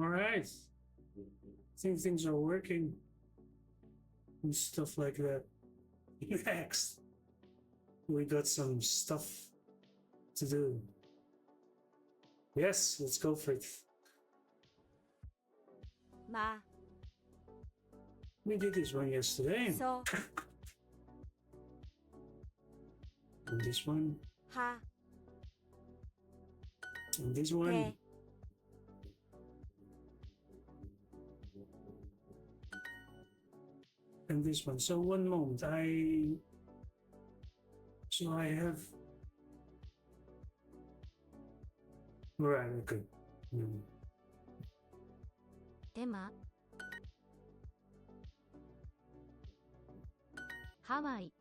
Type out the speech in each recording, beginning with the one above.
All right. I think things are working and stuff like that. Next, we got some stuff to do. Yes, let's go for it. Ma, We did this one yesterday. so, And this one. ha, And this one. te, And this one. So one moment. I have. Right. Okay. Hmm. てま、ハワイ、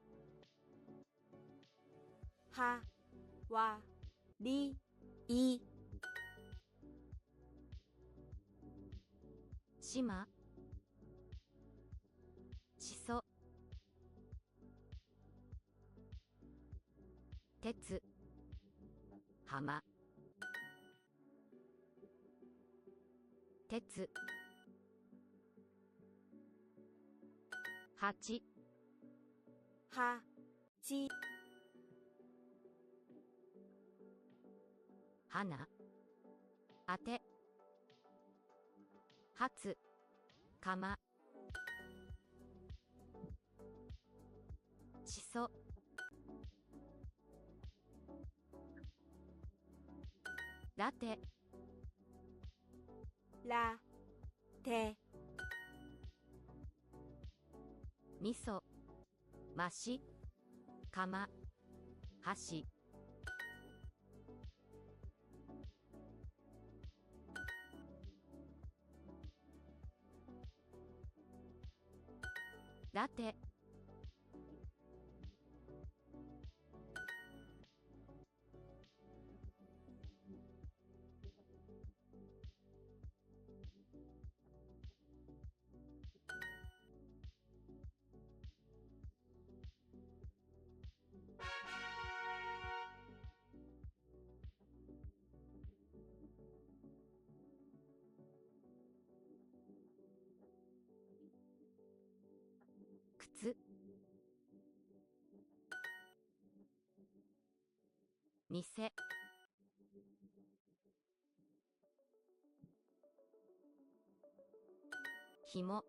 は、わ、り、い、しま、しそ、てつ、はま、てつ、はち、は、ち、はな、あて、はつ、かま、しそ、らて、ら、て、みそ、まし、かま、はし、らて、靴、店、ひも、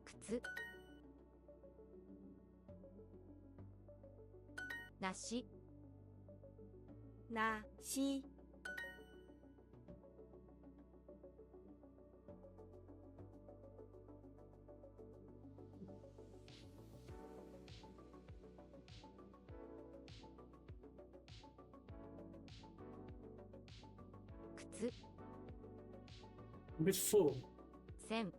靴、なし、なし、靴、A bit full. 線、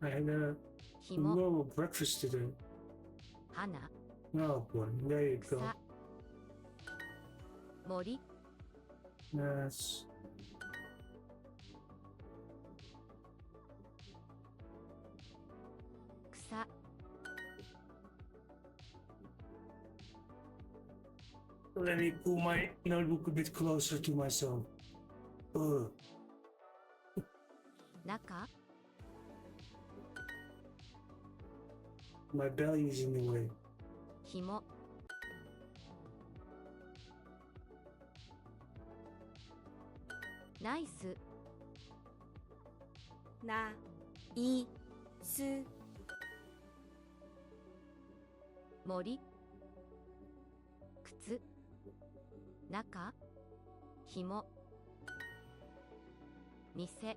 I had a ひも、 normal breakfast today. 花、 Oh boy, there you go. 草、森、 Yes. 草、 Let me pull my notebook a bit closer to myself. Ugh. 中、 My belly is in the way. ひも、ナイス、な、い、す、森、靴、中、ひも、店、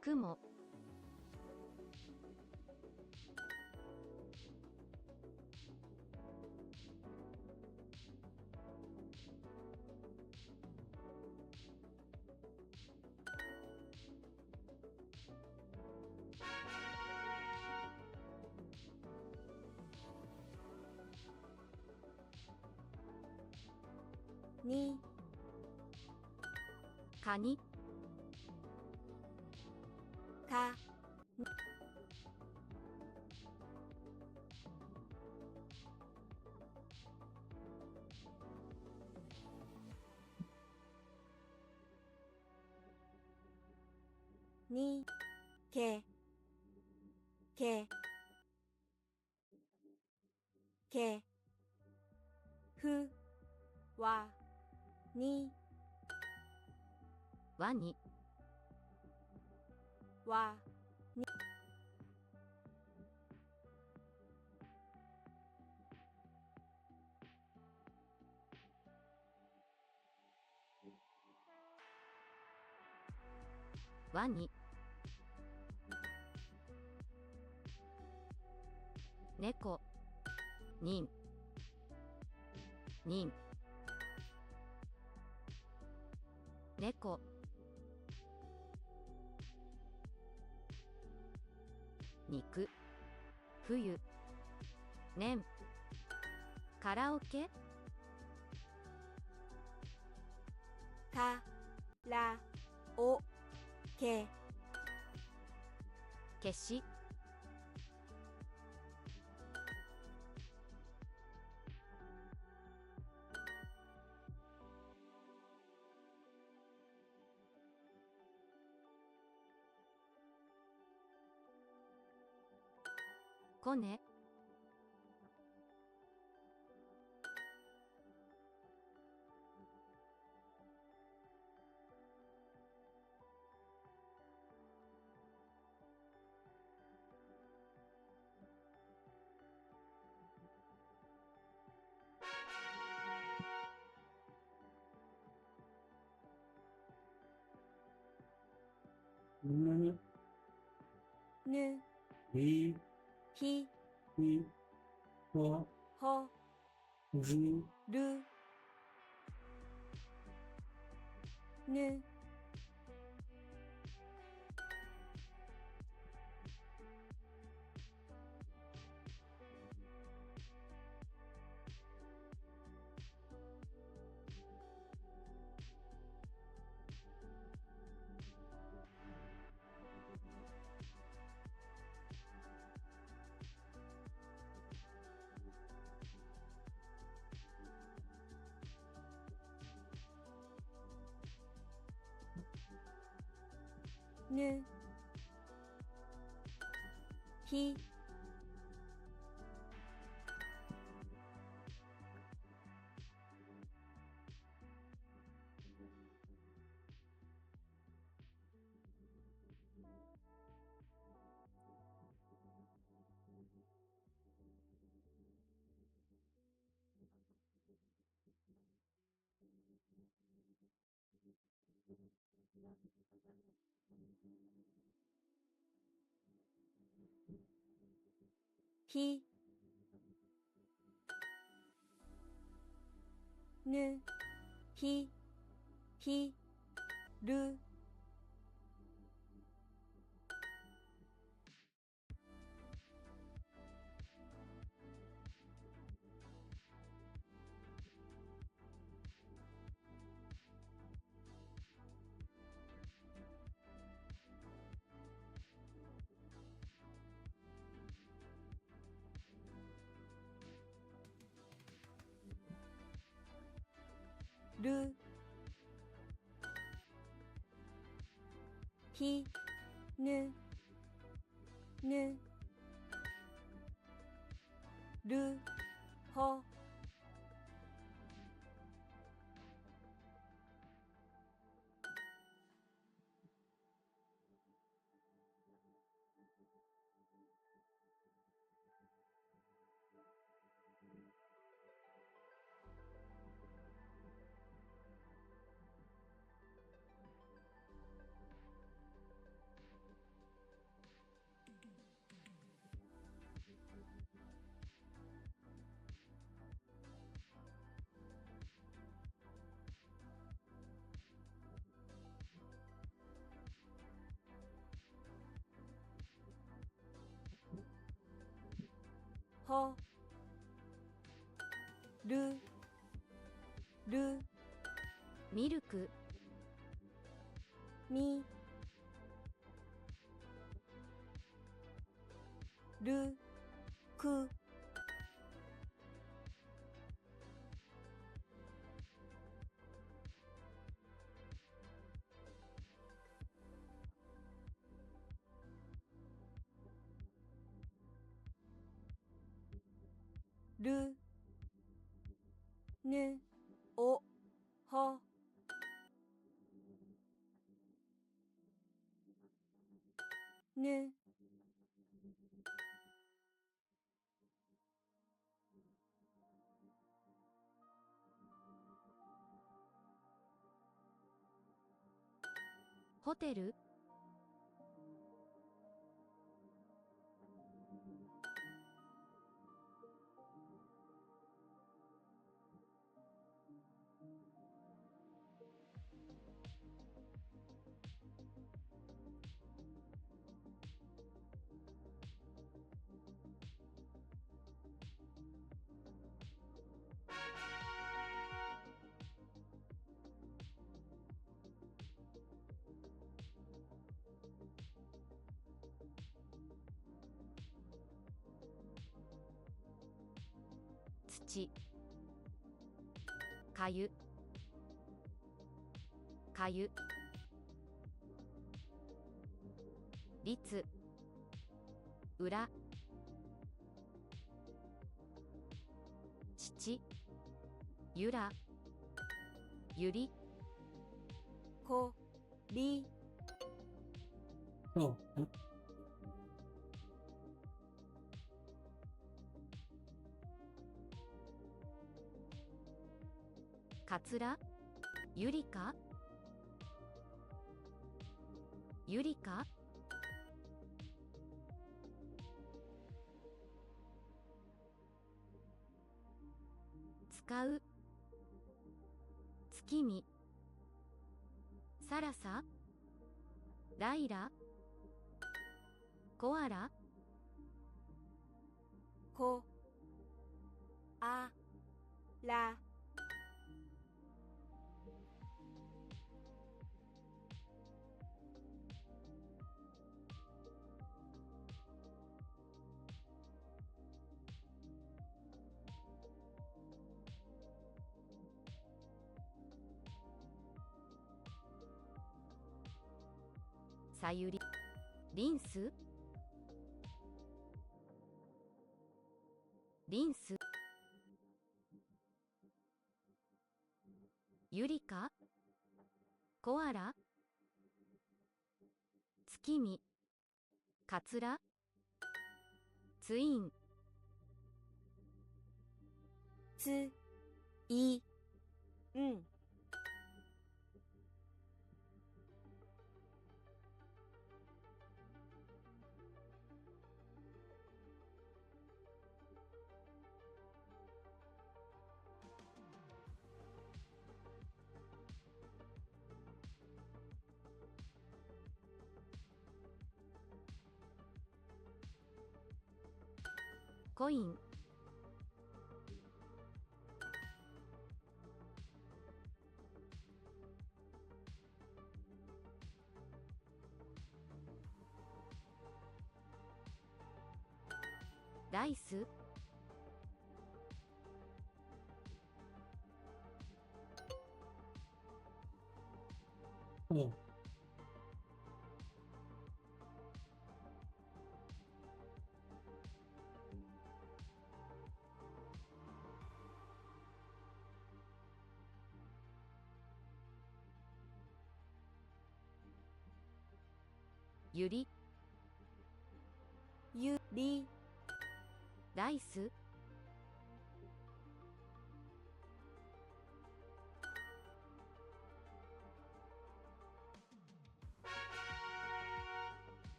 雲、に、かに、か、にけふわにわにわにわに猫にん猫肉冬年カラオケからおけ消しこねぬ、ぬひ、ひひ、ほ、ほる、るぬぬひひぬひるるひぬぬるほほるミルクみるくるぬおほぬホテル土かゆかゆ率裏父ゆらゆりこり Oh,かつらゆりかゆりか使う月見さらさライラコアラこあらさゆりリンスリンスゆりかコアラ月見かつらツインついんコインライスoh, ゆりゆりライス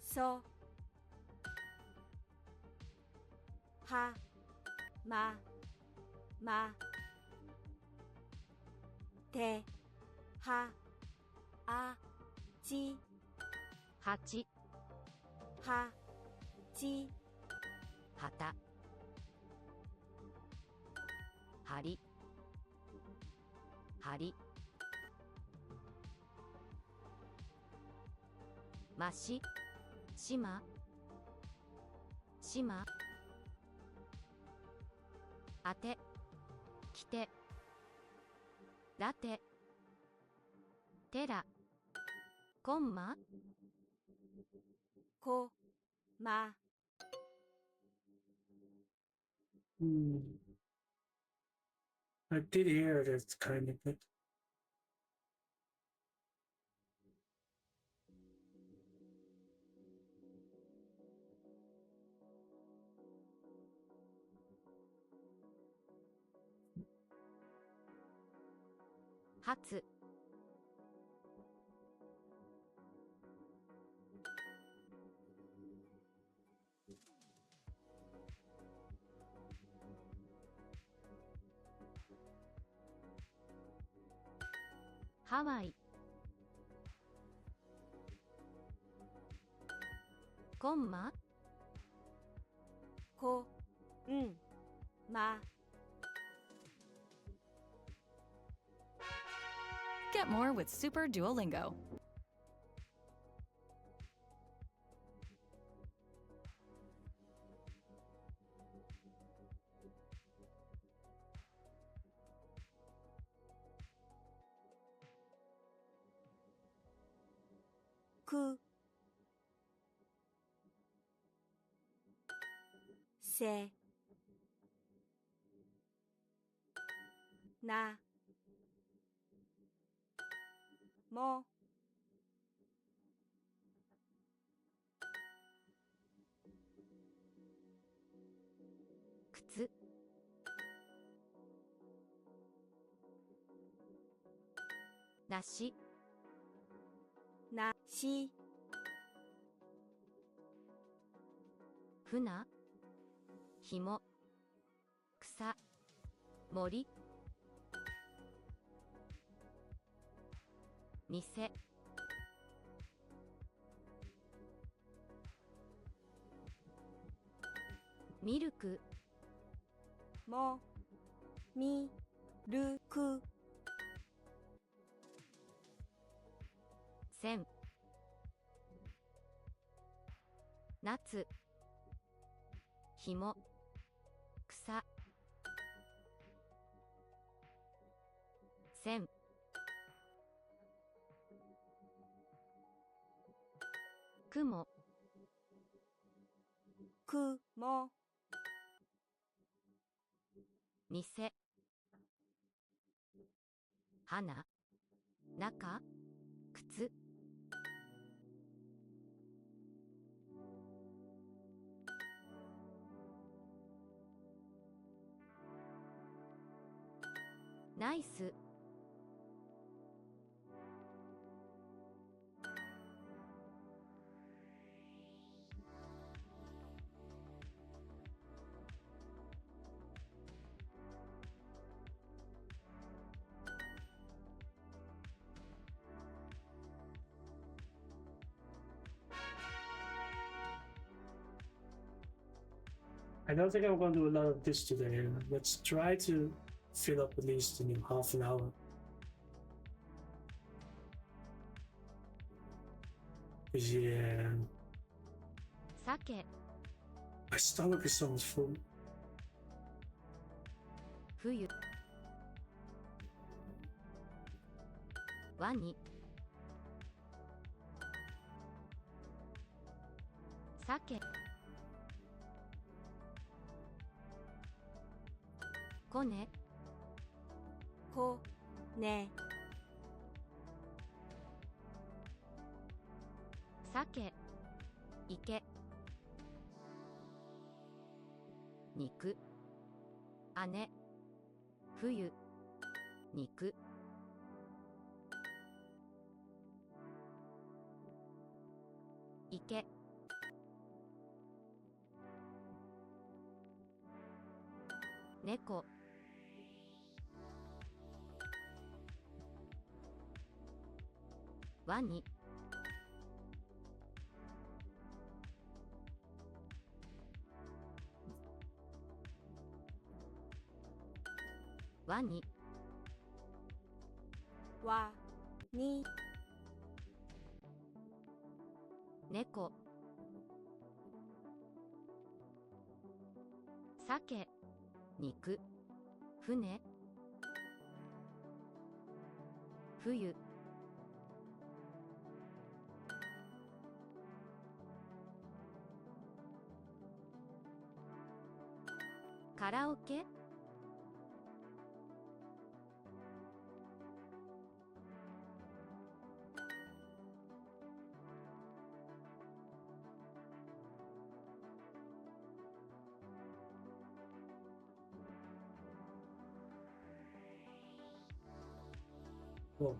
そはまてはあちはちはちはたはりはりまししましまあてきてらててらコンマこま Hmm. I did hear that kind of, but 発ハワイコンマこんま Get more with Super Duolingo. くせなも靴だしなし船ひも草森店ミルクもみるく線夏ひも草線雲くも店花中靴ナイスI don't think I'm going to do a lot of this today. Let's try to fill up at least half an hour. Yeah, 鮭 my stomach is so much full. 冬ワニ鮭コネこね鮭池肉姉冬肉池猫ワニワニわに猫鮭肉船冬カラオケ Well,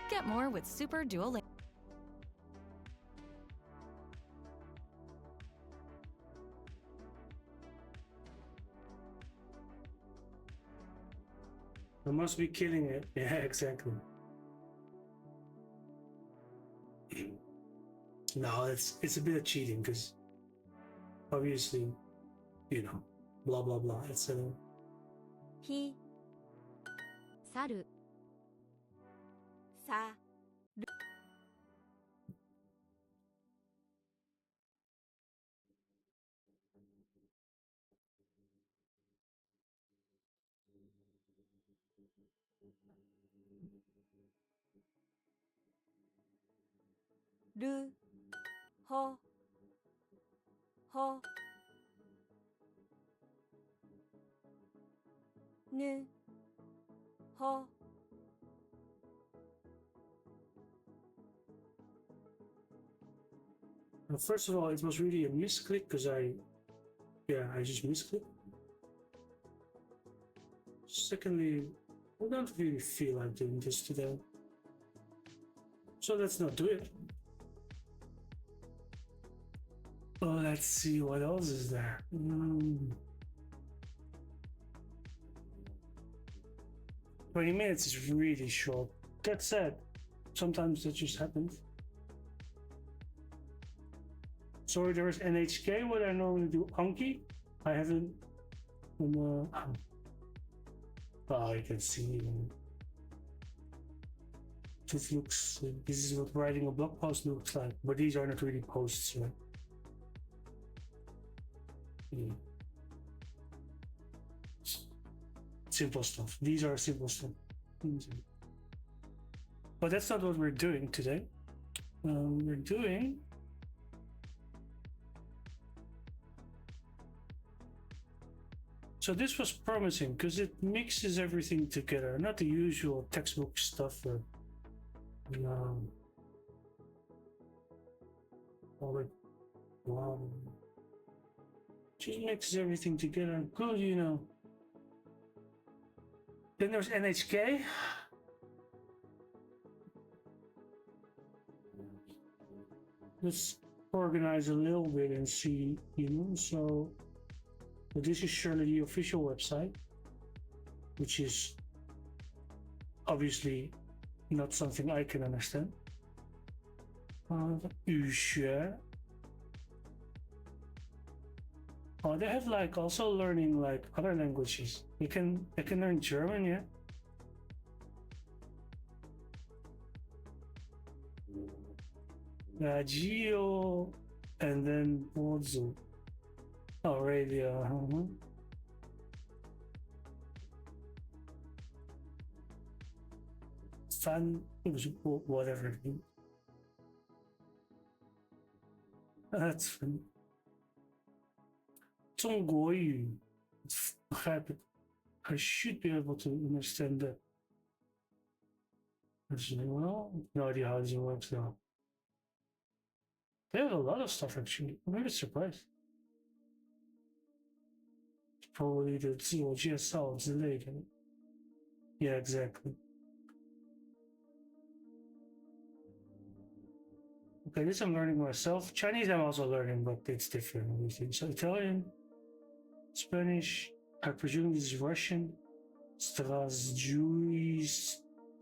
Get more with Super Duolingo. I must be killing it. Yeah, exactly. No, it's a bit of cheating because obviously, you know, blah blah blah. It's a ひ、去るさ、 る、ほ、ほ、ぬ、ほ、 First of all, it was really a misclick because I just misclicked. Secondly, I don't really feel like doing this today. So let's not do it. Oh, let's see what else is there. 20 minutes is really short. That said, sometimes that just happens. Sorry, there is NHK, what I normally do Anki. I haven't. Oh, you can see. This looks. This is what writing a blog post looks like, but these are not really posts, right? Simple stuff. These are simple stuff. But that's not what we're doing today. We're doing. So this was promising because it mixes everything together, not the usual textbook stuff or just mixes everything together. Good, you know. Then there's NHK. Let's organize a little bit and see, you know, so. But this is surely the official website, which is obviously not something I can understand. 语学. Oh, they have like also learning like other languages. They can learn German, yeah. Radio and then Bozu. Oh, radio. Fun, whatever. That's fun. 中国语, I should be able to understand that. Well, no idea how this works though. They have a lot of stuff actually. I'm really surprised. Probably the 自我介绍之类的. Yeah, exactly. Okay, this I'm learning myself. Chinese I'm also learning, but it's different. Obviously. So Italian, Spanish, I presume this is Russian, Strasbourg,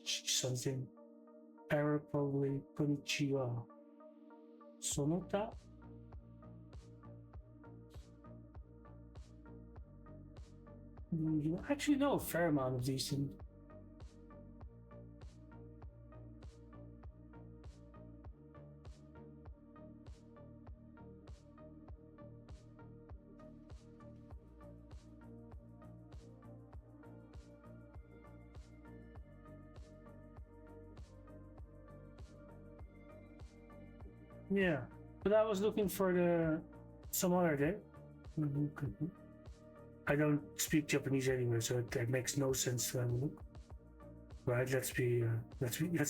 something. Arab probably. Konnichiwa. Sonata. You actually know a fair amount of these things. Yeah, But I was looking for some other day. I don't speak Japanese anyway, so it makes no sense to have a look. Right? Let's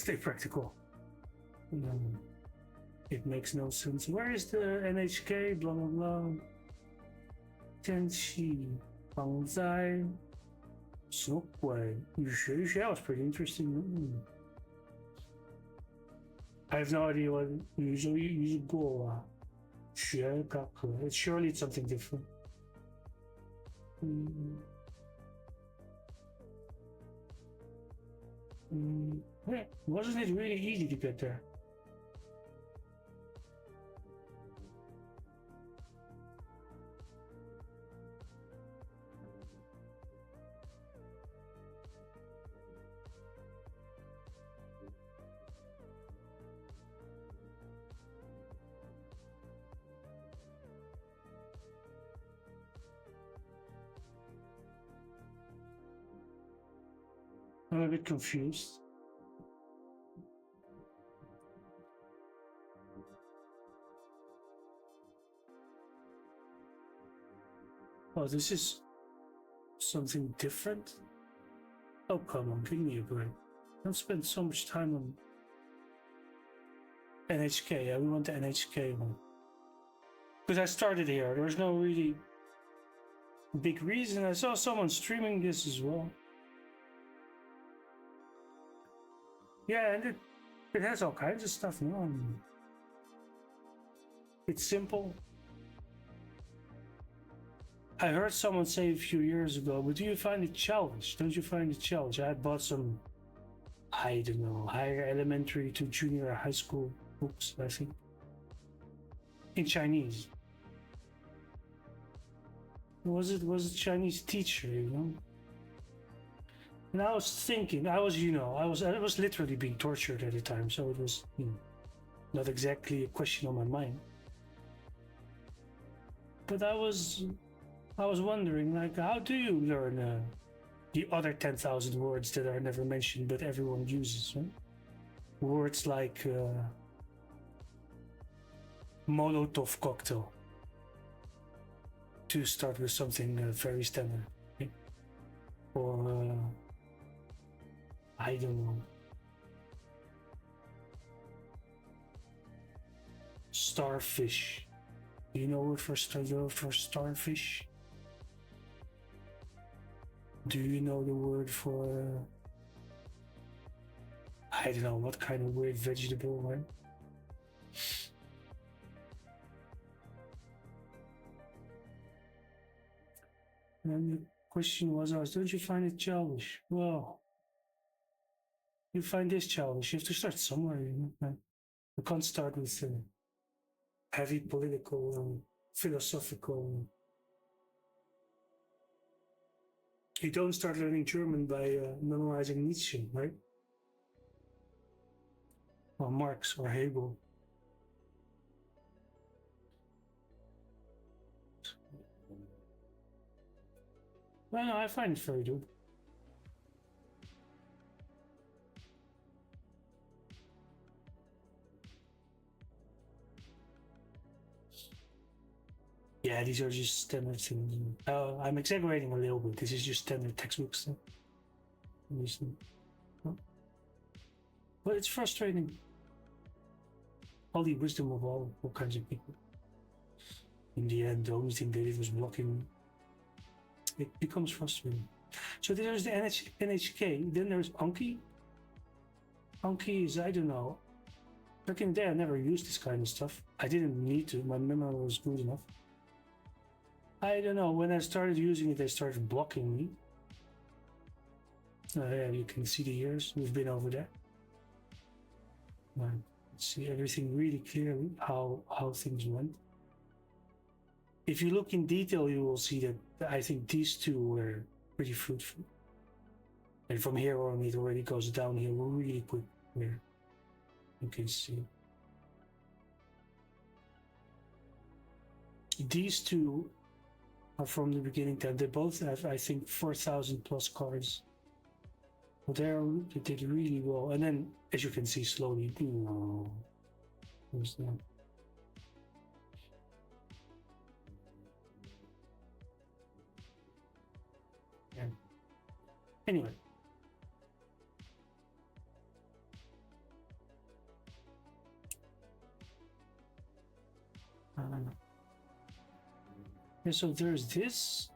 stay practical. It makes no sense. Where is the NHK? Blah blah blah. Tenshi, Bangzai, 什么鬼？语学 that was pretty interesting. I have no idea what 语过啊，学个和 surely it's something different. Wasn't it really easy to get there? I'm a bit confused. Oh, this is something different? Oh, come on, give me a break. I've spent so much time on NHK. Yeah, we want the NHK one. Because I started here. There's no really big reason. I saw someone streaming this as well. Yeah, and it has all kinds of stuff now. It's simple. I heard someone say a few years ago, but do you find it childish? Don't you find it childish? I had bought some, I don't know, higher elementary to junior high school books, I think, in Chinese. Was it Chinese teacher, you know? And I was thinking, I was literally being tortured at the time, so it was not exactly a question on my mind. But I was wondering, like, how do you learn the other 10,000 words that are never mentioned but everyone uses? Right? Words like Molotov cocktail, to start with something very standard, right? Or I don't know, starfish. Do you know what for starfish? Do you know the word for I don't know what kind of weird vegetable, right? And the question was asked, don't you find it childish? Well, you find this childish. You have to start somewhere, you know. You can't start with heavy political, philosophical. You don't start learning German by memorizing Nietzsche, right? Or Marx or Hegel. Well, no, I find it very good. Yeah, these are just standard things. I'm exaggerating a little bit. This is just standard textbooks. But it's frustrating. All the wisdom of all kinds of people. In the end, the only thing they did was blocking. It becomes frustrating. So there's the NHK. Then there's Anki. Anki is, I don't know. Back in the day, I never used this kind of stuff. I didn't need to. My memory was good enough. I don't know. When I started using it, they started blocking me. Yeah, you can see the years. We've been over there. See everything really clearly, how things went. If you look in detail, you will see that I think these two were pretty fruitful. And from here on, it already goes downhill really quick. Here, you can see. These two are from the beginning. They both have, I think, 4,000 plus cards. But they did really well. And then, as you can see, slowly, there's that. Anyway. Yeah, so there's this.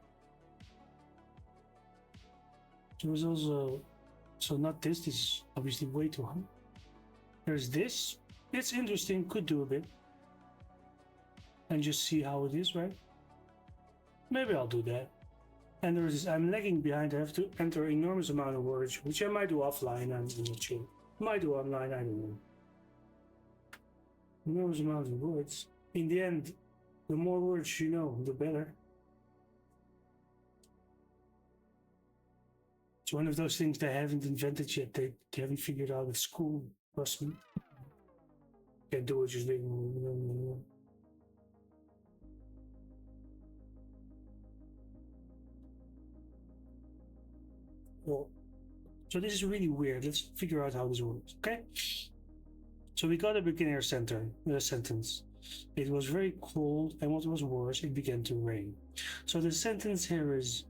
There was also, so not this, this is obviously way too high. There's this. It's interesting, could do a bit. And just see how it is, right? Maybe I'll do that. And there's this, I'm lagging behind, I have to enter enormous amount of words, which I might do offline, I'm not sure. Might do online, I don't know. Enormous amount of words. In the end, the more words you know, the better. It's one of those things they haven't invented yet. They haven't figured out at school. Trust me. Can't do it just like. Well, so this is really weird. Let's figure out how this works. Okay. So we got a beginner sentence. It was very cold, and what was worse, it began to rain. So the sentence here is.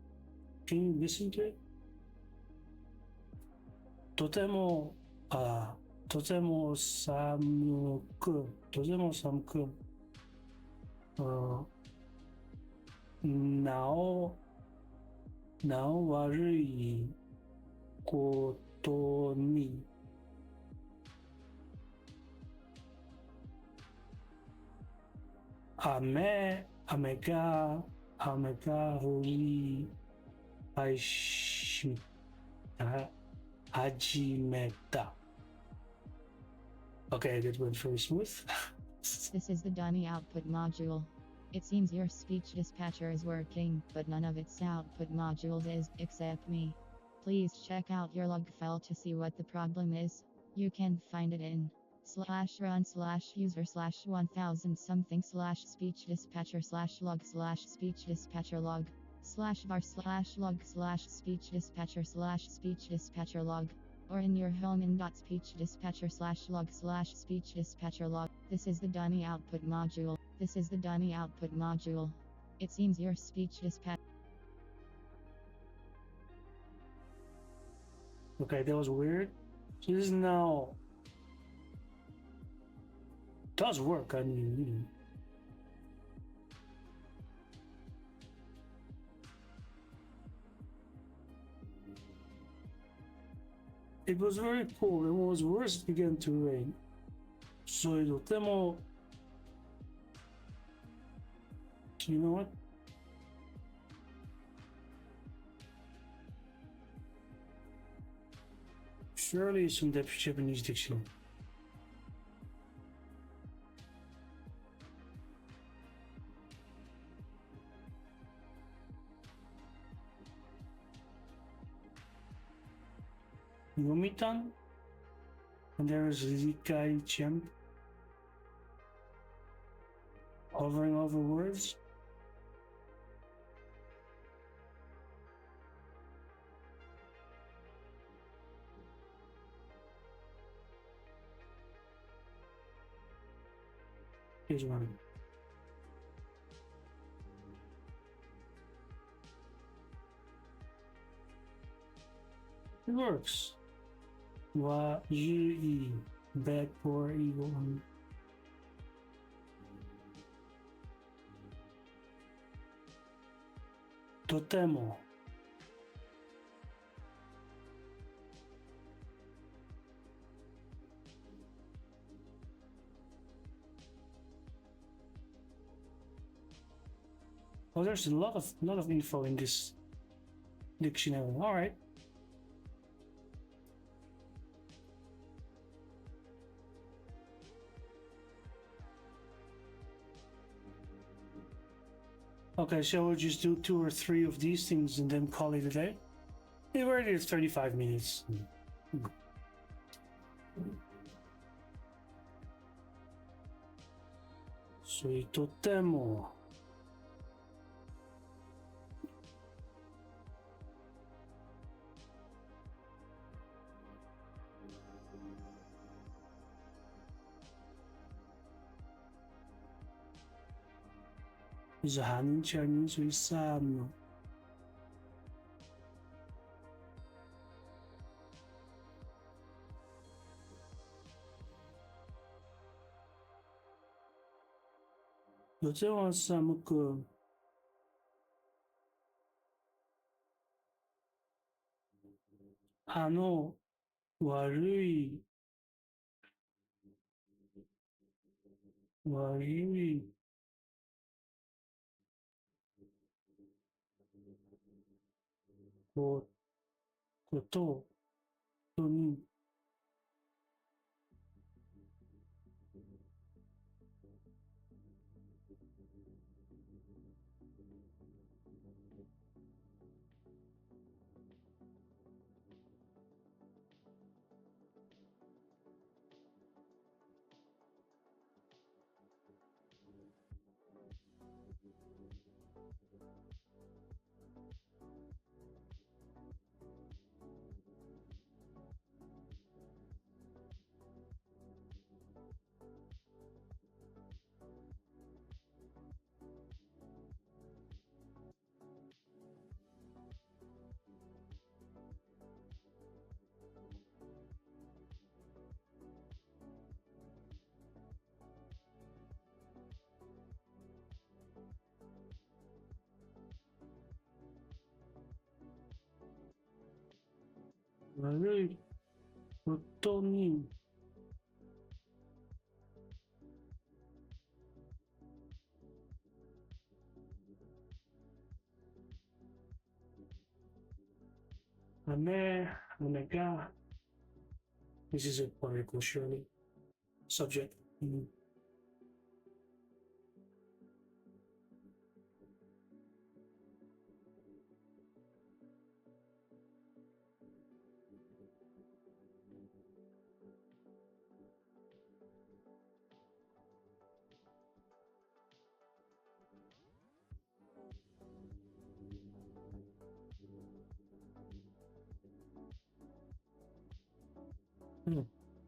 Can you listen to it? とても寒くなお悪いことに雨が降り始めた. Okay, that went very smooth. This is the Donny output module. It seems your speech dispatcher is working, but none of its output modules is, except me. Please check out your log file to see what the problem is. You can find it in /run/user/1000 something /speech dispatcher /log /speech dispatcher log /var/log /speech dispatcher log, or in your home in .speech dispatcher /log /speech dispatcher log. This is the Donny output module. This is the Donny output module. It seems your speech dispatcher. Okay, that was weird. So this now does work. I mean, it was very cold. It was worse. It began to rain. So you know what? Surely some Japanese dictionary. Yomitan, and there is Rikai Champ hovering over words. Here's one. It works. Wa Yi back for evil. Totemo. Oh, there's a lot of info in this dictionary. All right. Okay, shall we just do 2 or 3 of these things and then call it a day? We've already at 35 minutes. So, totemo. Zahanin Chinese with Sam. 어제 와서 그 한어悪い 悪い 뭐, 것도 또는 말을 듣더니 내가 this is a particle surely subject.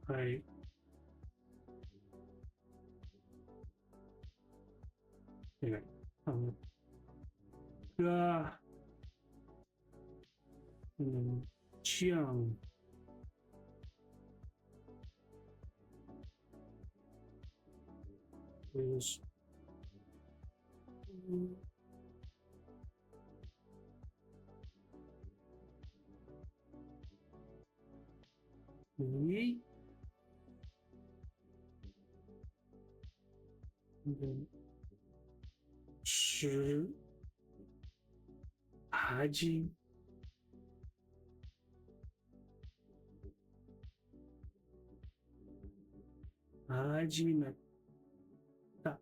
Right. Anyway, 가 취향 is 위 시 하지 하지만 딱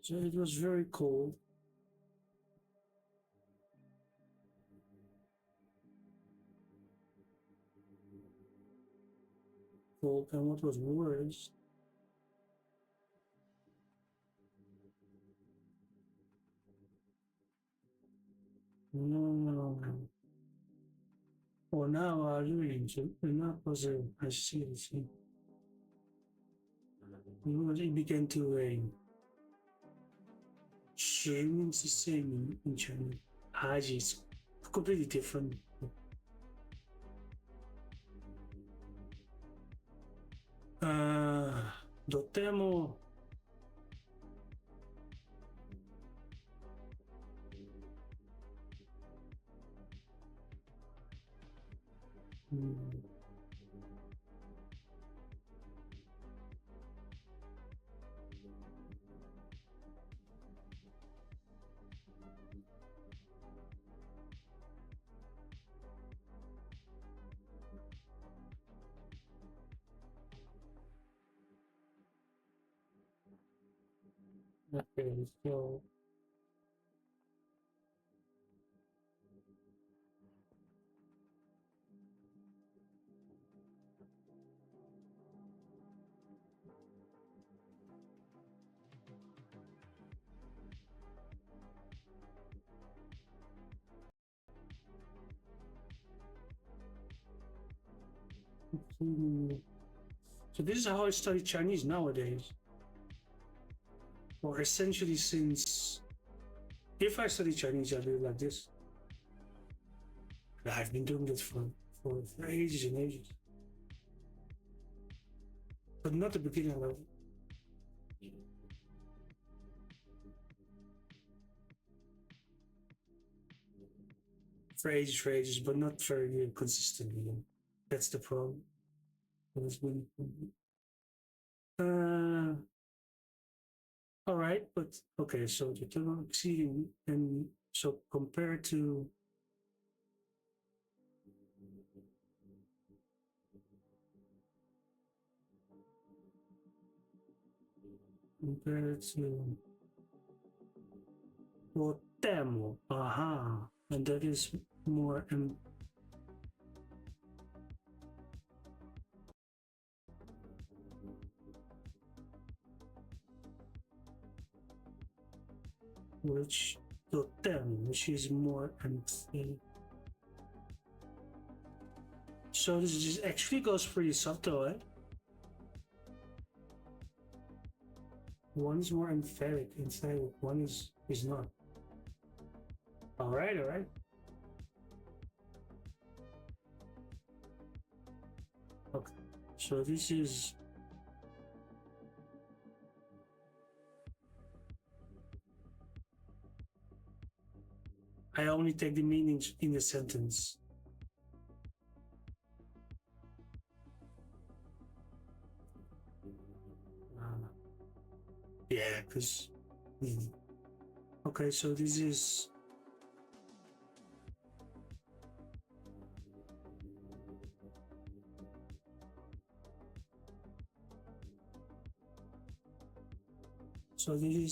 so it was very cold. Cold, and what was worse, no, or now I really not was I see it. It began to rain. 十 means the same in Chinese. Haji is completely different. Uh, とてもOkay, so so this is how I study Chinese nowadays. or essentially since if I study Chinese, I do it like this. I've been doing this for ages and ages, but not the beginner level. For ages, but not very consistently. That's the problem. All right, but okay. So the term exceeding, and so compared to potremmo, aha, and that is more which which is more emphatic. So this actually goes pretty subtle, eh? One is more emphatic, one is not. All right. Okay, so this is I only take the meanings in the sentence. Yeah, because okay, so this is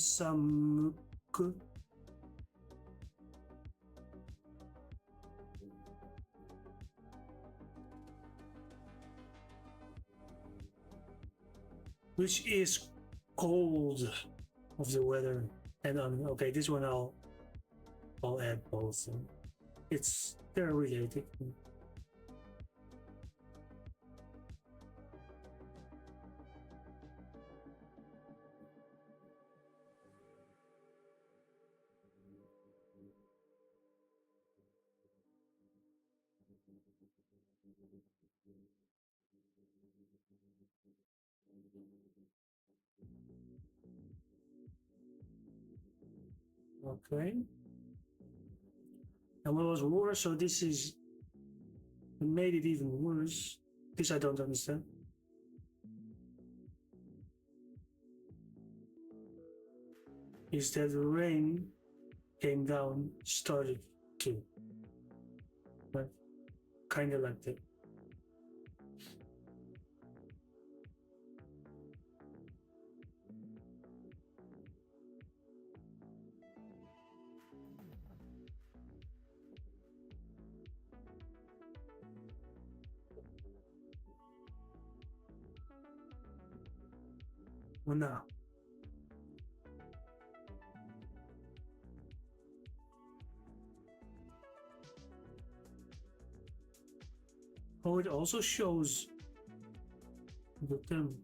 some good. Which is cold of the weather, and okay, this one I'll add both. They're related. Okay. And what was worse? So this is made it even worse. This I don't understand. Is that the rain came down, started to, but kind of like that. Well, now. Oh, it also shows the term.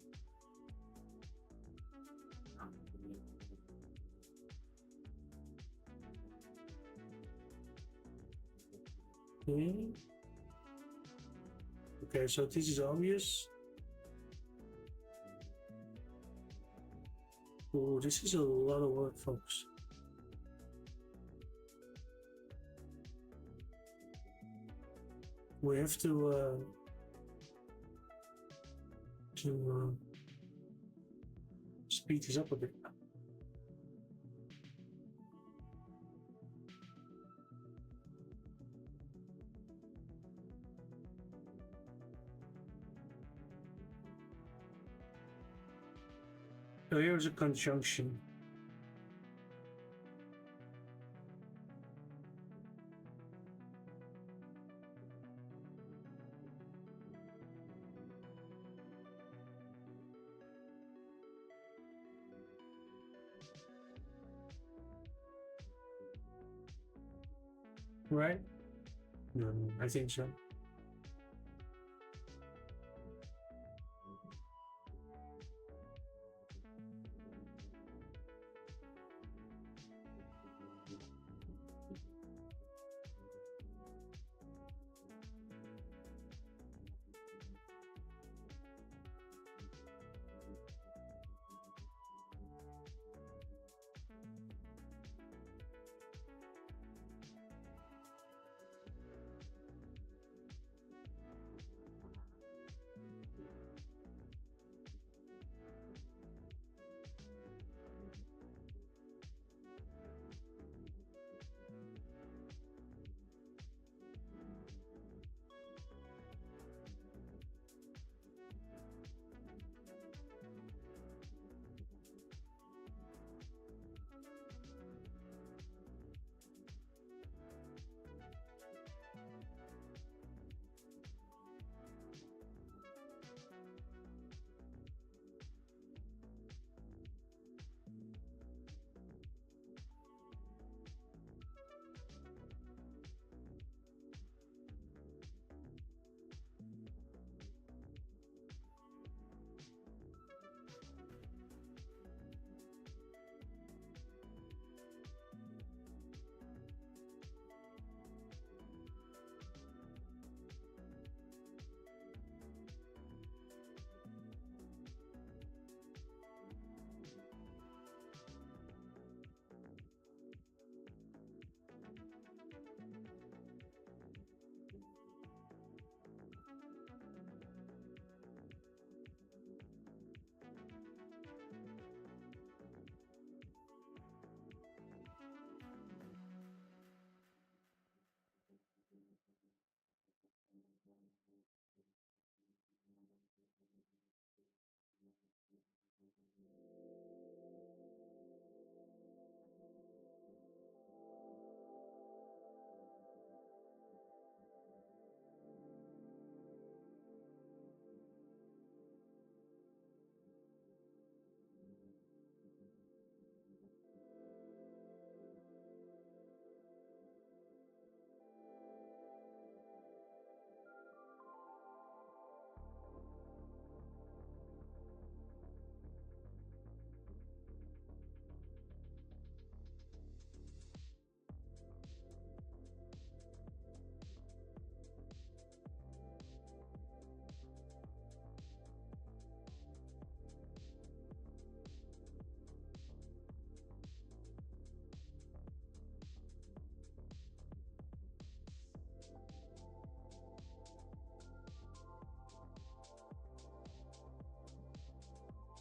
Okay. Okay, so this is obvious. Oh, this is a lot of work, folks. We have to speed this up a bit. So here's a conjunction. Right? No, I think so.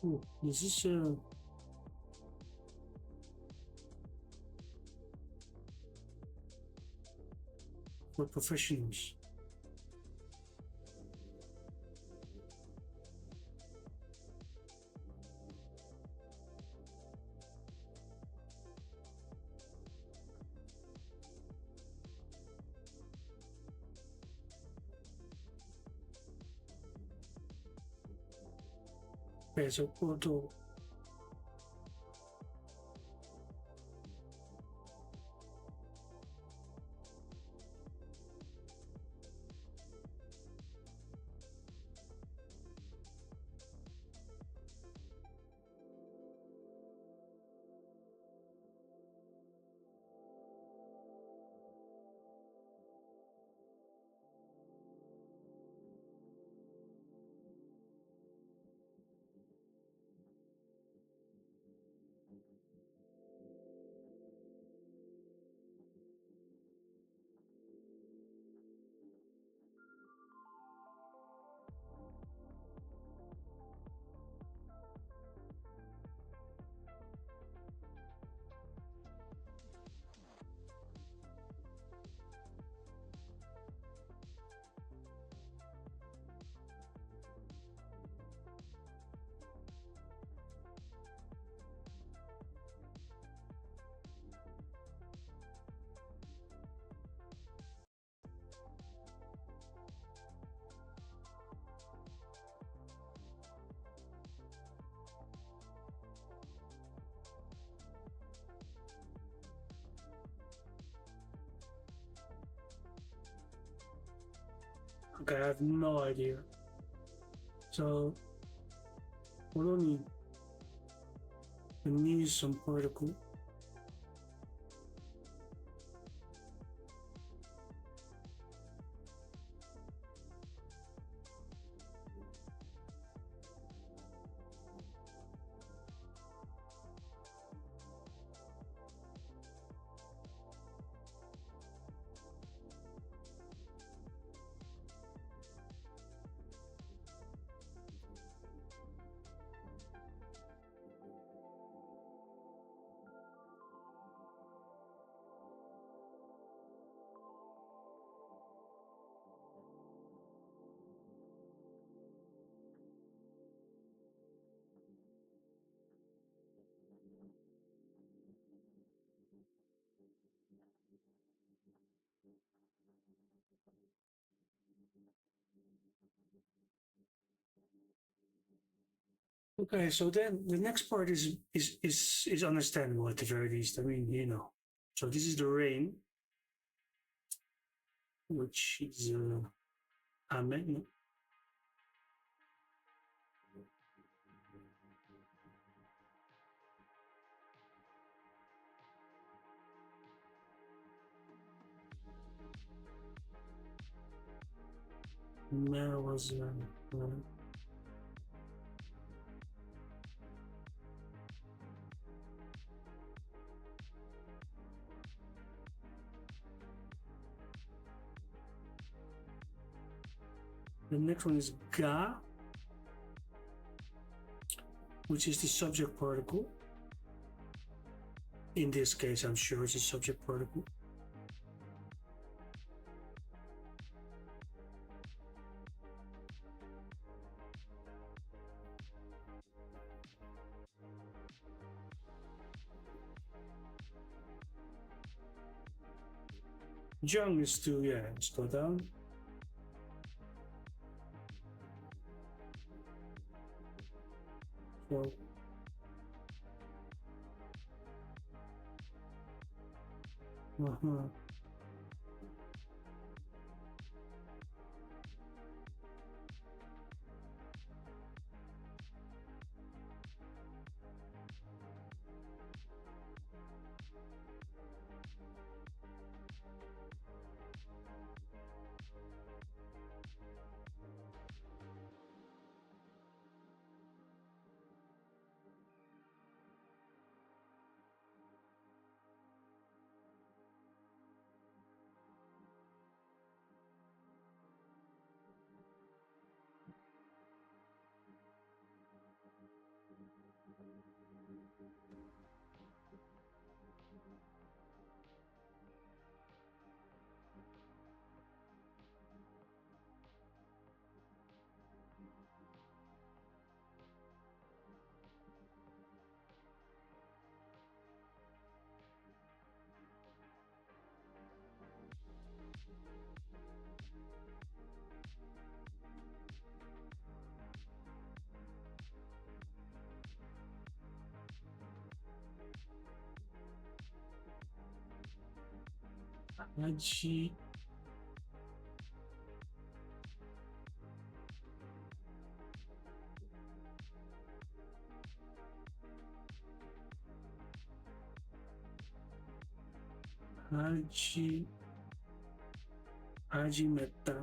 Oh, this is for professionals. Okay, so portal. Okay, I have no idea. So, hold on. I need some particle. Okay, so then the next part is understandable at the very least. I mean, you know. So this is the rain, which is amen. There was the next one is ga, which is the subject particle. In this case, I'm sure it's a subject particle. Jung is to, yeah, let's go down. So, Kanji. Haji Hajimeta.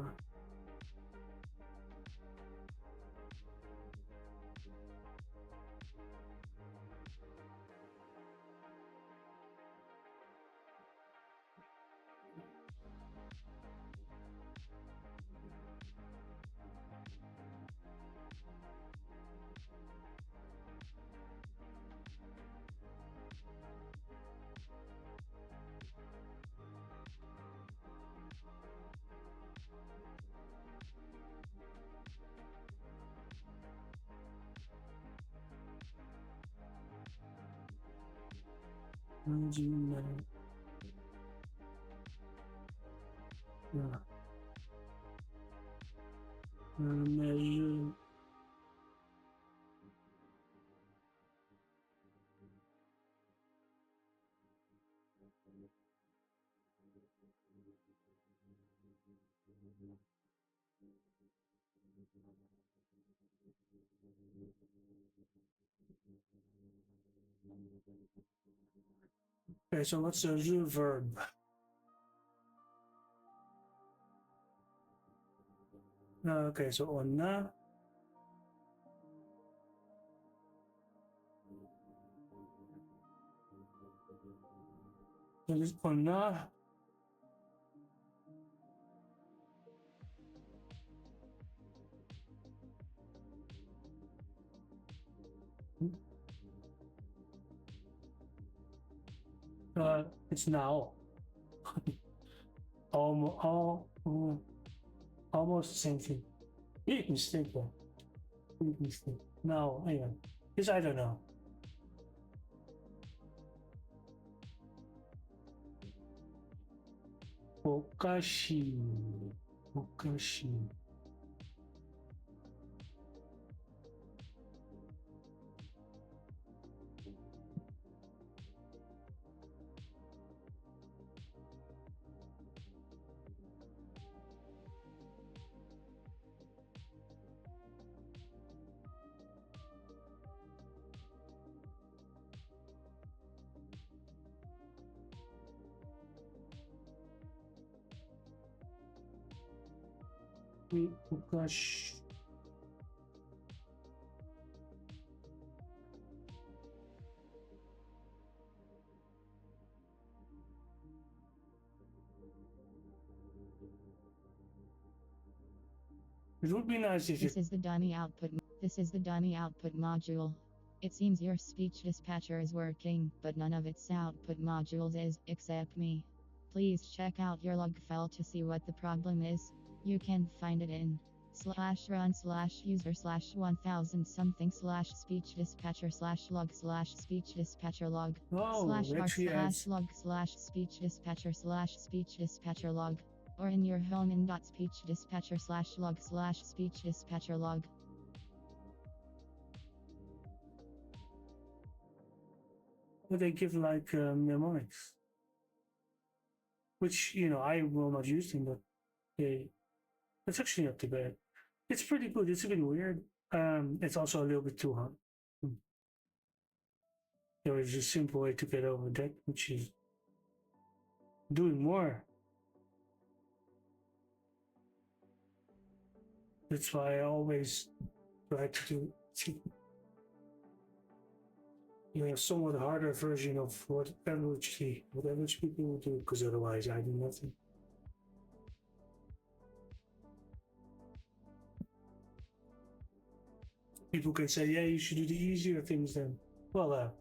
Hajimeta. Measure. Okay, so what's the verb? Okay, so onna. So this onna. It's now. Almost the same thing. Big mistake though. Big mistake. No, hang on. This I don't know. Okashi. Okashi. Okashi. It would be nice if you. This is the Donny output. This is the Donny output module. It seems your speech dispatcher is working, but none of its output modules is, except me. Please check out your log file to see what the problem is. You can find it in /run/user/1000 something /speech dispatcher /log/speech dispatcher log Oh, /log/speech dispatcher log, or in your home in .speech dispatcher /log/speech dispatcher log. They give like mnemonics, which I will not use them, but it's actually not too bad. It's pretty good. It's a bit weird. It's also a little bit too hard. There is a simple way to get over that, which is doing more. That's why I always try to do a somewhat harder version of what average people will do, because otherwise I do nothing. People can say, yeah, you should do the easier things then. Well, are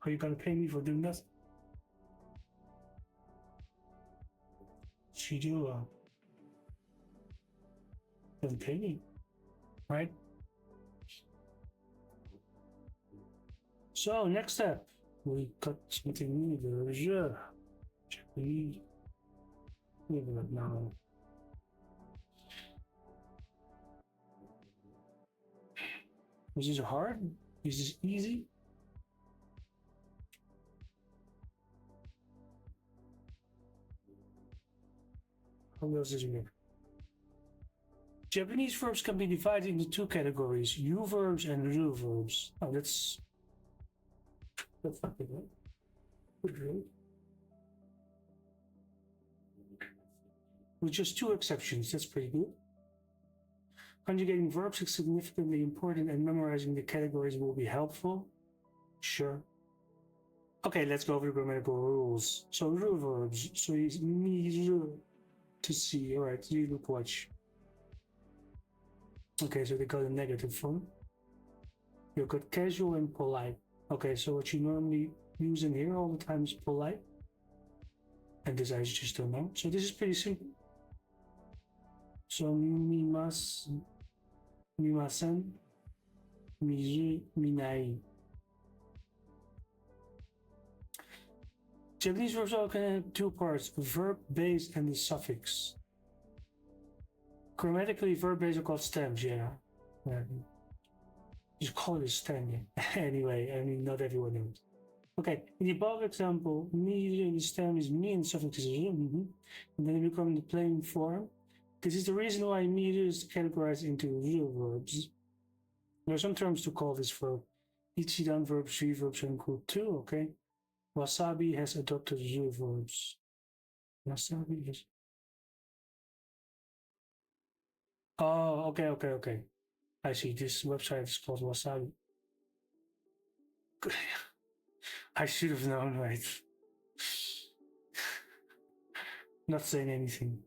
you gonna pay me for doing nothing? She do doesn't pay me, right? So next step, we got something new. Japanese. Look at that now. Is this hard? Is this easy? How else does it work? Japanese verbs can be divided into two categories: you verbs and ru verbs. Oh, that's fucking good. Good rule. With just two exceptions, that's pretty good. Conjugating verbs is significantly important and memorizing the categories will be helpful. Sure. Okay, let's go over the grammatical rules. So, ru verbs. So, it's miru to see. Alright, you look watch. Okay, so they got a negative form. You've got casual and polite. Okay, so what you normally use in here all the time is polite. And this I just don't know. So this is pretty simple. So mimasen, mizu, minai. Japanese verbs all can have two parts: verb base and the suffix. Grammatically, verb base are called stems. Yeah. Just call it a stem. Yeah. Anyway, I mean not everyone knows. Okay, in the above example, me in the stem is me and the suffix is and then it becomes the plain form. This is the reason why me is categorized into real verbs. There are some terms to call this verb. Ichidan verbs, three verbs are included too, okay? Wasabi has adopted real verbs. Wasabi is... Oh, okay. I see, this website is called Wasabi. I should have known, right? Not saying anything.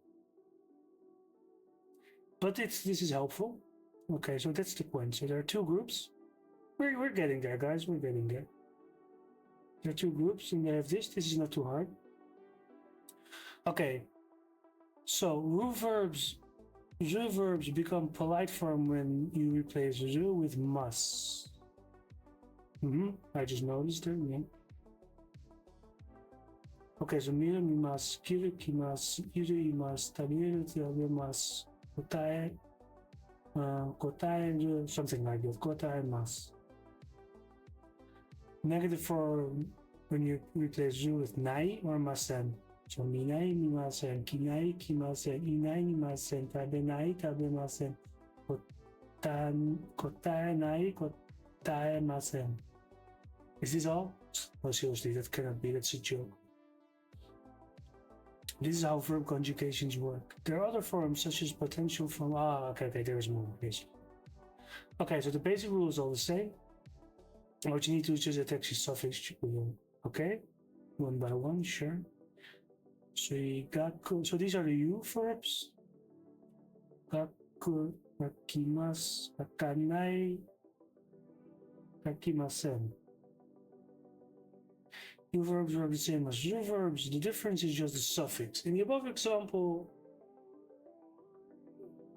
But this is helpful. Okay, so that's the point. So there are two groups. We're getting there, guys. We're getting there. There are two groups, and they have this. This is not too hard. Okay. So ru verbs become polite form when you replace ru with mas. I just noticed it. Yeah. Okay, so miru mimasu, kiru kimasu, iru imasu, taberu tabemas, kotaeru, something like that. Kotaemasu. Negative form when you replace ru with nai or masen. So minai mimasen, kinai kimasen, inai mimasen, tabenai tabemasen, kotaenai kotaemasen. Is this all? Oh, seriously, that cannot be. That's a joke. This is how verb conjugations work. There are other forms such as potential form. Okay, there's more. Yes. Okay, so the basic rule is all the same. What you need to do is just attach the suffix. Okay, one by one, sure. So you got. So these are the you verbs. Gaku, gakimasu, gakanai, gakimasen. You verbs are the same as ru verbs. The difference is just the suffix. In the above example,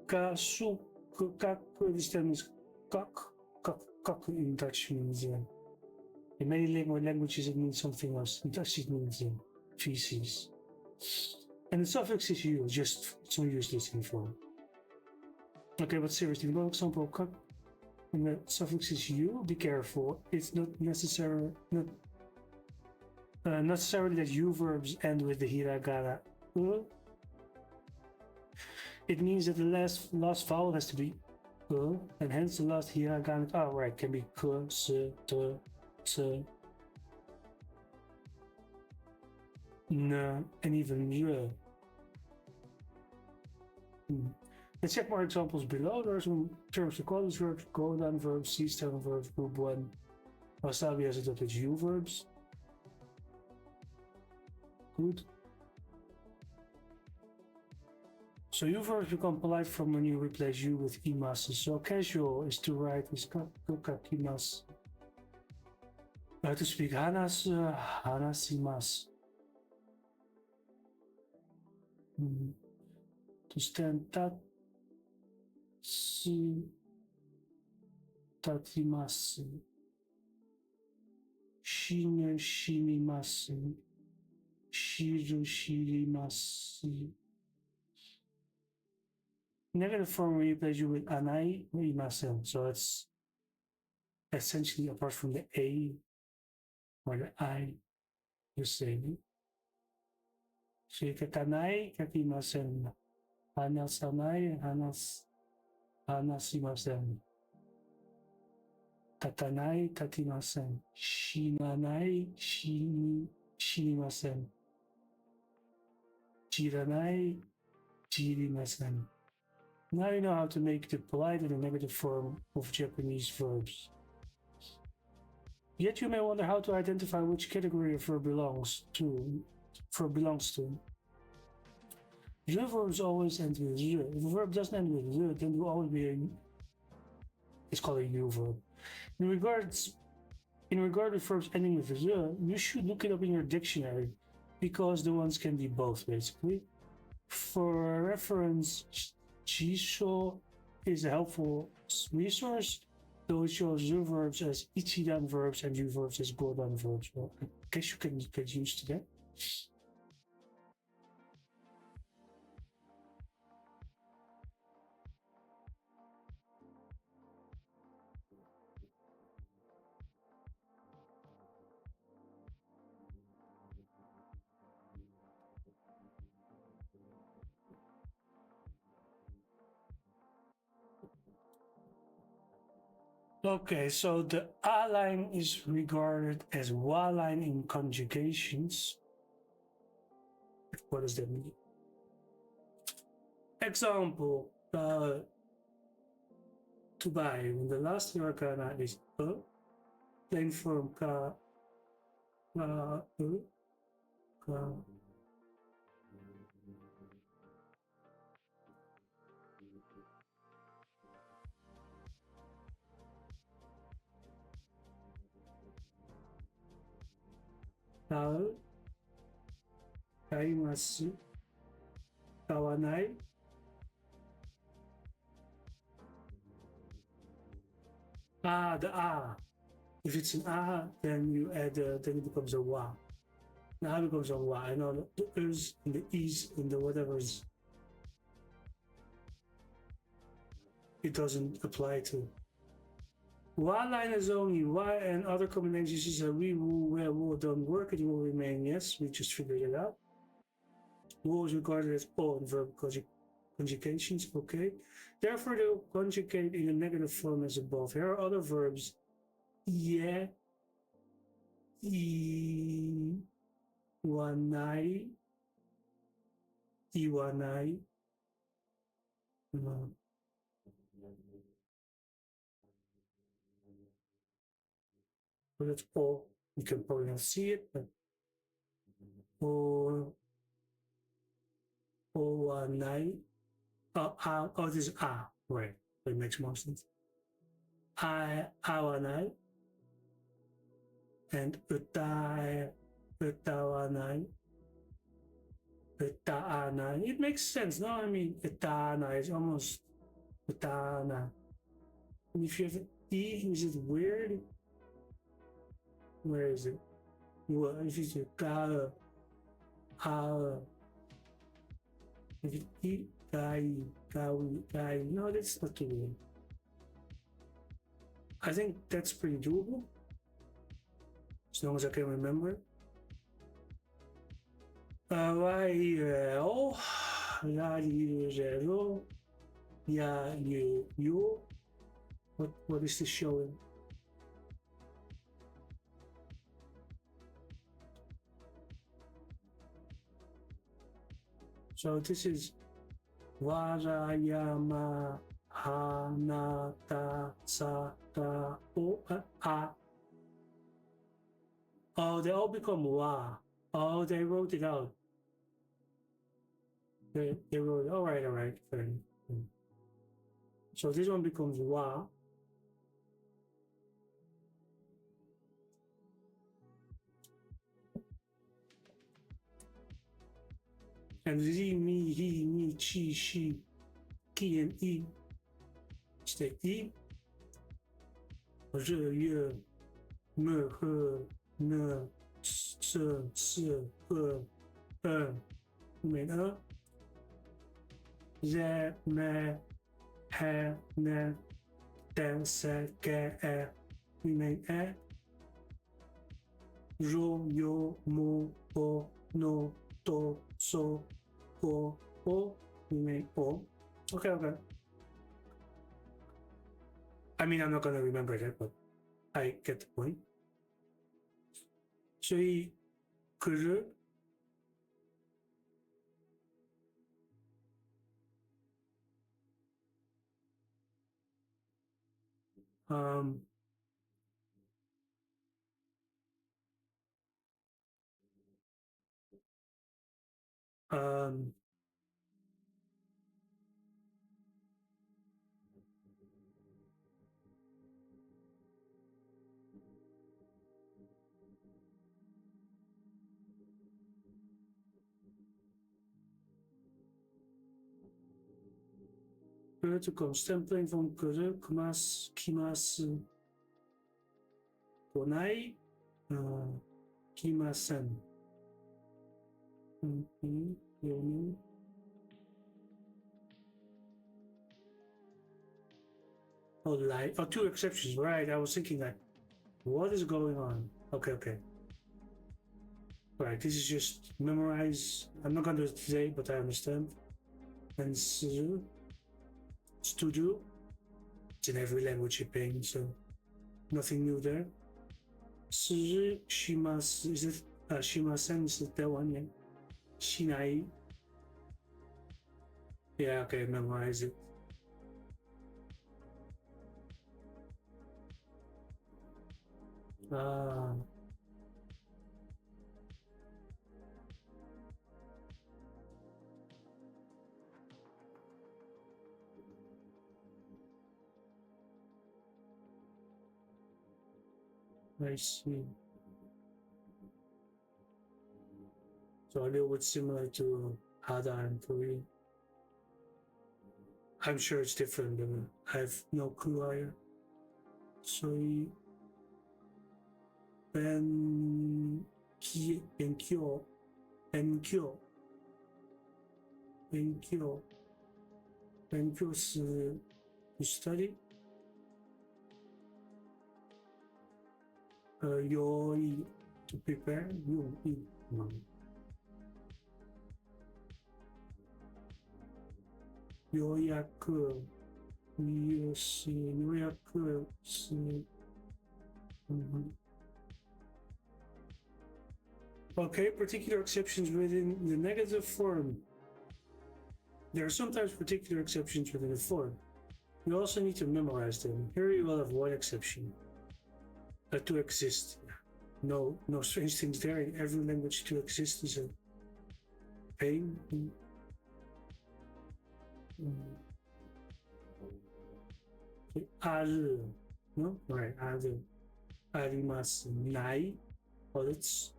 kasu, kaku, this term is kak. Kak in Dutch means in many languages it means something else. In Dutch it means feces. And the suffix is you, just some useless info. Okay, but seriously, in the above example, kak, and the suffix is you, be careful. It's not necessarily that you verbs end with the hiragana. It means that the last vowel has to be and hence the last hiragana. Oh, right, can be k, s, t, s, n, and even r. Let's check more examples below. There are some terms to call these verbs: go down verbs, cease down verbs, group 1. Wasabi has adopted you verbs. Good. So you verbs become polite from when you replace you with imasu. So casual is to write is kakimasu. To speak hanasu, hanasimasu. To stand tatsu, tatimasu. Shinu, shinimasu. Shiru, shirimasu. Negative form replaces you with anai or imasen. So it's essentially apart from the a or the I, you're saying. So katanai, katimasen. Anasanai, anasimasen. Katanai, katimasen. Shinanai, shinimasen. Jiranai, jirimasen. Now you know how to make the polite and the negative form of Japanese verbs. Yet you may wonder how to identify which category a verb belongs to. The verbs always end with z. If a verb doesn't end with z, then it will always be it's called a u verb. In regard to verbs ending with z, you should look it up in your dictionary because the ones can be both basically. For reference, Jisho is a helpful resource, though it shows z verbs as ichidan verbs and u verbs as godan verbs. Well, I guess you can get used to that. Okay, so the A line is regarded as wa line in conjugations. What does that mean? Example, to buy. When the last katakana is plain form ka, ka. Kaimasu, kawanai. The a. If it's an a, then you add then it becomes a wa. Now it becomes a wa. I know the us and the is and the whatever's it doesn't apply to. Wa line is only wa and other combinations is a we, woo, where, will don't work, it will remain yes. We just figured it out. Will is regarded as all in verb conjugations, okay. Therefore, they'll conjugate in a negative form as above. Here are other verbs. Ie, iwanai, iwanai. But it's all. You can probably not see it, but owanai. Oh, this is a, right. It makes more sense. Awanai and utawanai. Utaanai. It makes sense, no? I mean, utaana is almost utaana. And if you have an E, is it weird? Where is it? Well, if it's a ka, if it E, kai, no, that's not too weird. I think that's pretty doable, as long as I can remember. Waireo, Yarirero, Ya you. What is this showing? So this is Warayama Hanata Sata O A. Oh, they all become Wa. Oh, they wrote it out. They wrote it. All right, fair enough. So this one becomes Wa. And ri, mi, he, mi, chi, she, ki, and I stay I. Re, ye, me, he, ne, se, he, me, re, me, he, ne, de, se, ge, e, remain e. Ro, yo, mo, o, no, to, so, go, o, remain o. Okay. I mean, I'm not gonna remember that, but I get the point. 所以可是um um vertical sampling van kuru, kumas, kimasu, konai, kimasen. Oh, like, oh, two exceptions, right? I was thinking like, what is going on? Okay. Right, this is just memorize. I'm not gonna do it today, but I understand. And Suzu, studio, it's in every language you're paying, so nothing new there. Suzu, shimasu, is it shimasen? Is it that one? Yeah. Shinai. Yeah, okay, memorize it. I see. So a little bit similar to Hada and Korean. I'm sure it's different, but I have no clue either. So Benkyo, is to study. Yoi, to prepare. Yoi, no. Yoyaku, yoyaku, Okay, particular exceptions within the negative form. There are sometimes particular exceptions within the form. You also need to memorize them. Here you will have one exception. To exist. No strange things there. In every language, to exist is a pain. Aru, no? Right, aru. Arimasu nai. Oh, that's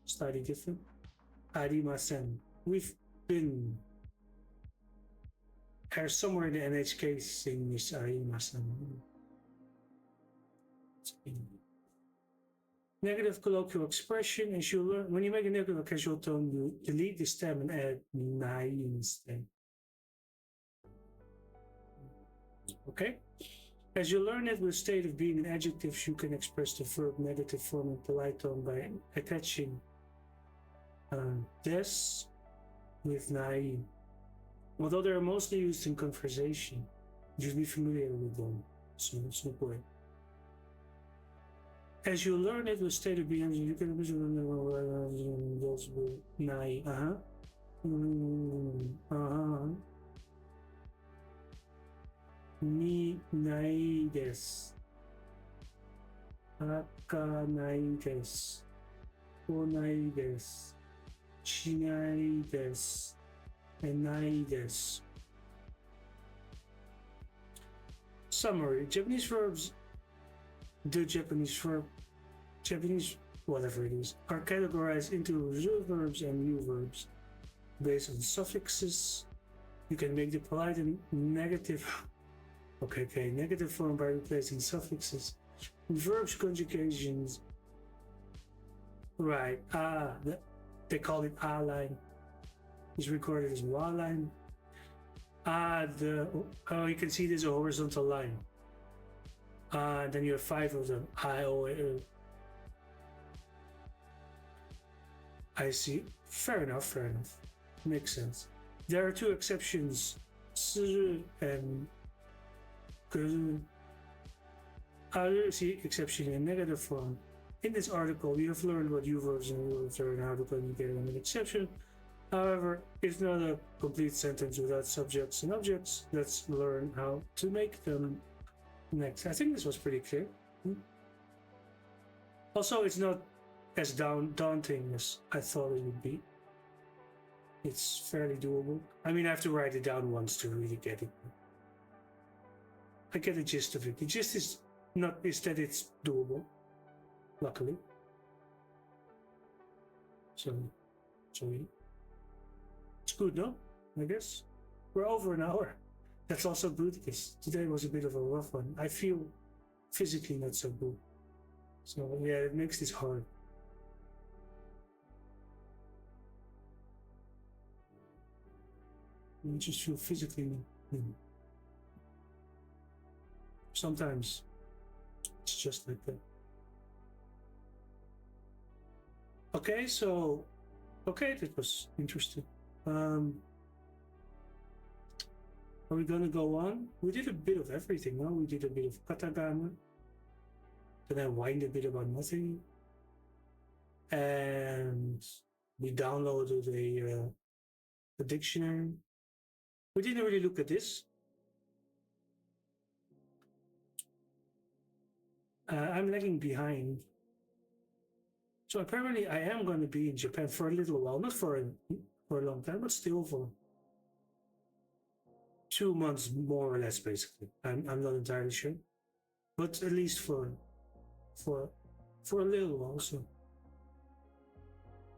slightly different. Arimasen. We've been. There's somewhere in the NHK saying this arimasen. Negative colloquial expression, as you learn, when you make a negative casual tone, you delete the stem and add nai instead. Okay? As you learn it with state of being and adjectives, you can express the verb negative form in polite tone by attaching des with nai. Although they are mostly used in conversation, you should be familiar with them. So it's no point. As you learn it with state of being, you can those with nai. Ni nai desu. Aka nai desu. Ko nai desu. Shinai desu. And nai desu. Summary. Japanese verbs, Japanese, whatever it is, are categorized into real verbs and new verbs based on suffixes. You can make the polite and negative negative form by replacing suffixes. Verbs conjugations, right? They call it a line. Is recorded as wa line. You can see there's a horizontal line. And then you have 5 of them. I see. Fair enough. Makes sense. There are 2 exceptions. 是日 and 隔日. I see exception in negative form. In this article, you have learned what U verbs and U verbs are and how to conjugate them in exception. However, it's not a complete sentence without subjects and objects. Let's learn how to make them next. I think this was pretty clear. Also, it's not as daunting as I thought it would be. It's fairly doable. I mean, I have to write it down once to really get it. I get the gist of it. The gist is that it's doable, luckily. So it's good, no? I guess we're over an hour. That's also good because today was a bit of a rough one. I feel physically not so good. So yeah, it makes this hard. You just feel physically. Sometimes it's just like that. Okay, that was interesting. Are we gonna go on? We did a bit of everything, no? We did a bit of Katakana, then I whined a bit about nothing, and we downloaded a dictionary. We didn't really look at this. I'm lagging behind. So apparently I am going to be in Japan for a little while, not for a long time, but still for 2 months more or less, basically. I'm not entirely sure, but at least for a little while. So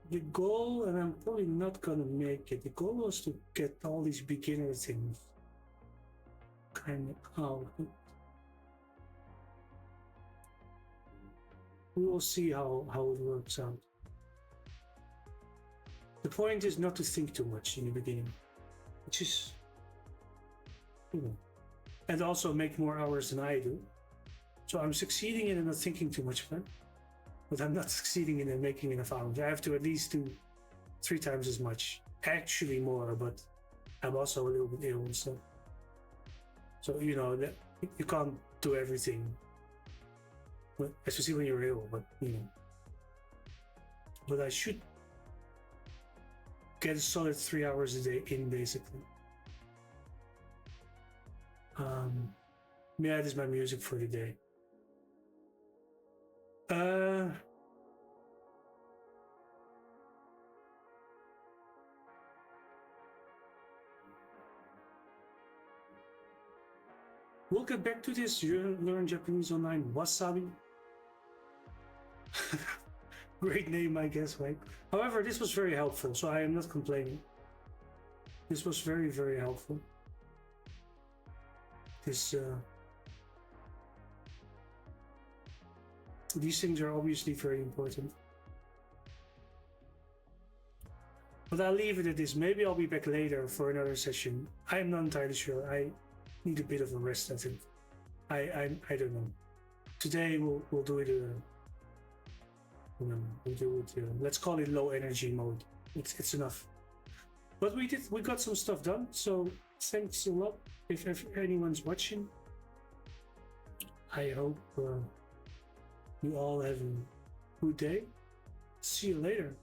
the goal, and I'm probably not gonna make it. The goal was to get all these beginner things kind of out. We will see how it works out. The point is not to think too much in the beginning, which is, and also make more hours than I do. So I'm succeeding in not thinking too much of it, but I'm not succeeding in making enough hours. I have to at least do 3 times as much, actually more, but I'm also a little bit ill, so that you can't do everything, especially when you're ill. But I should get a solid 3 hours a day in, basically. Yeah, this is my music for the day. We'll get back to this. You learn Japanese online. Wasabi. Great name, I guess, right? However, this was very helpful, so I am not complaining. This was very, very helpful. These things are obviously very important. But I'll leave it at this. Maybe I'll be back later for another session. I'm not entirely sure. I need a bit of a rest, I think. I don't know. Today we'll do it. Let's call it low energy mode. It's enough. But we got some stuff done. So thanks a lot. If anyone's watching, I hope you all have a good day. See you later.